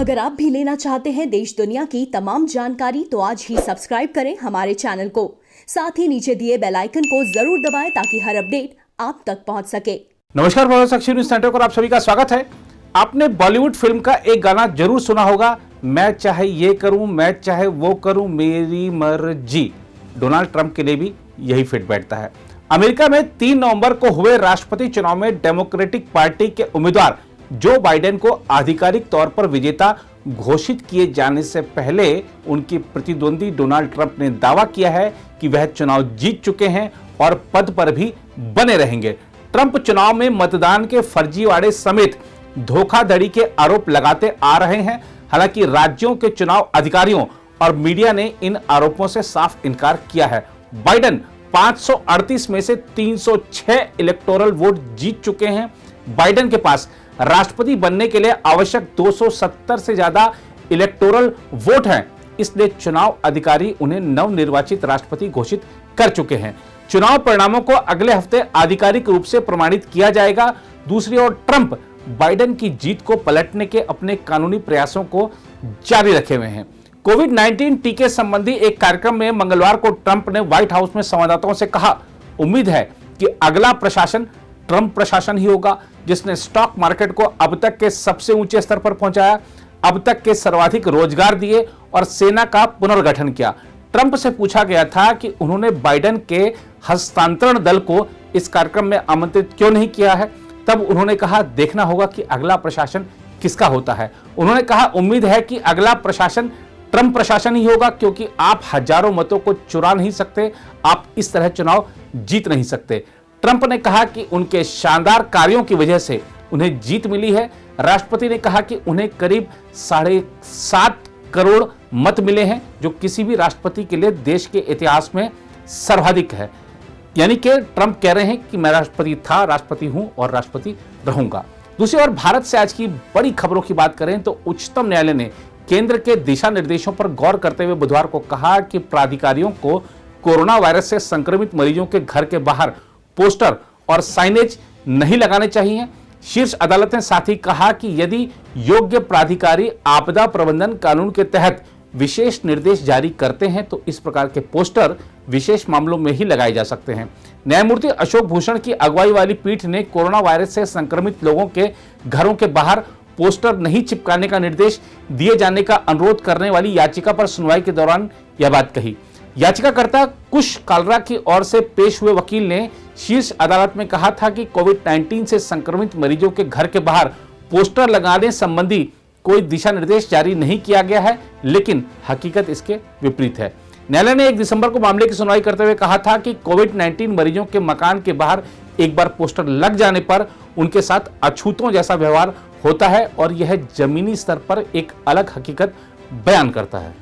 अगर आप भी लेना चाहते हैं देश दुनिया की तमाम जानकारी तो आज ही सब्सक्राइब करें हमारे चैनल को। साथ ही नीचे दिए बेल आइकन को जरूर दबाएं ताकि हर अपडेट आप तक पहुंच सके। नमस्कार, भारत न्यूज़ नेटवर्क पर आप सभी का स्वागत है। आपने बॉलीवुड फिल्म का एक गाना जरूर सुना होगा, मैं चाहे ये करूं मैं चाहे वो करूं मेरी मर्जी। डोनाल्ड ट्रंप के लिए भी यही फिट बैठता है। अमेरिका में 3 नवंबर को हुए राष्ट्रपति चुनाव में डेमोक्रेटिक पार्टी के उम्मीदवार जो बाइडेन को आधिकारिक तौर पर विजेता घोषित किए जाने से पहले उनकी प्रतिद्वंदी डोनाल्ड ट्रंप ने दावा किया है कि वह चुनाव जीत चुके हैं और पद पर भी बने रहेंगे। ट्रंप चुनाव में मतदान के फर्जीवाड़े समेत धोखाधड़ी के आरोप लगाते आ रहे हैं। हालांकि राज्यों के चुनाव अधिकारियों और मीडिया ने इन आरोपों से साफ इनकार किया है। बाइडेन 538 में से 306 इलेक्टोरल वोट जीत चुके हैं। बाइडेन के पास राष्ट्रपति बनने के लिए आवश्यक 270 से ज्यादा इलेक्टोरल वोट हैं, इसलिए चुनाव अधिकारी उन्हें नवनिर्वाचित राष्ट्रपति घोषित कर चुके हैं। चुनाव परिणामों को अगले हफ्ते आधिकारिक रूप से प्रमाणित किया जाएगा। दूसरी ओर ट्रंप बाइडेन की जीत को पलटने के अपने कानूनी प्रयासों को जारी रखे हुए हैं। कोविड-19 टीके संबंधी एक कार्यक्रम में मंगलवार को ट्रंप ने व्हाइट हाउस में संवाददाताओं से कहा, उम्मीद है कि अगला प्रशासन ट्रंप प्रशासन ही होगा, जिसने स्टॉक मार्केट को अब तक के सबसे ऊंचे स्तर पर पहुंचाया, अब तक के सर्वाधिक रोजगार दिए और सेना का पुनर्गठन किया। ट्रंप से पूछा गया था कि उन्होंने बाइडेन के हस्तांतरण दल को इस कार्यक्रम में आमंत्रित क्यों नहीं किया है। तब उन्होंने कहा, देखना होगा कि अगला प्रशासन किसका होता है। उन्होंने कहा, उम्मीद है कि अगला प्रशासन ट्रंप प्रशासन ही होगा, क्योंकि आप हजारों मतों को चुरा नहीं सकते, आप इस तरह चुनाव जीत नहीं सकते। ट्रंप ने कहा कि उनके शानदार कार्यों की वजह से उन्हें जीत मिली है। राष्ट्रपति ने कहा कि उन्हें करीब 7.5 करोड़ मत मिले हैं, जो किसी भी राष्ट्रपति के लिए देश के इतिहास में सर्वाधिक है। यानी कि ट्रंप कह रहे हैं कि मैं राष्ट्रपति था, राष्ट्रपति हूं और राष्ट्रपति रहूंगा। दूसरी ओर भारत से आज की बड़ी खबरों की बात करें तो उच्चतम न्यायालय ने केंद्र के दिशा निर्देशों पर गौर करते हुए बुधवार को कहा कि प्राधिकारियों को कोरोना वायरस से संक्रमित मरीजों के घर के बाहर पोस्टर और साइनेज नहीं लगाने चाहिए। शीर्ष अदालत ने साथ ही कहा कि यदि योग्य प्राधिकारी आपदा प्रबंधन कानून के तहत विशेष निर्देश जारी करते हैं तो इस प्रकार के पोस्टर विशेष मामलों में ही लगाए जा सकते हैं। न्यायमूर्ति अशोक भूषण की अगुवाई वाली पीठ ने कोरोना वायरस से संक्रमित लोगों के घरों के बाहर पोस्टर नहीं चिपकाने का निर्देश दिए जाने का अनुरोध करने वाली याचिका पर सुनवाई के दौरान यह बात कही। याचिकाकर्ता कुश कालरा की ओर से पेश हुए वकील ने शीर्ष अदालत में कहा था कि कोविड-19 से संक्रमित मरीजों के घर के बाहर पोस्टर लगाने संबंधी कोई दिशा निर्देश जारी नहीं किया गया है, लेकिन हकीकत इसके विपरीत है। न्यायालय ने 1 दिसंबर को मामले की सुनवाई करते हुए कहा था कि कोविड-19 मरीजों के मकान के बाहर एक बार पोस्टर लग जाने पर उनके साथ अछूतों जैसा व्यवहार होता है और यह जमीनी स्तर पर एक अलग हकीकत बयान करता है।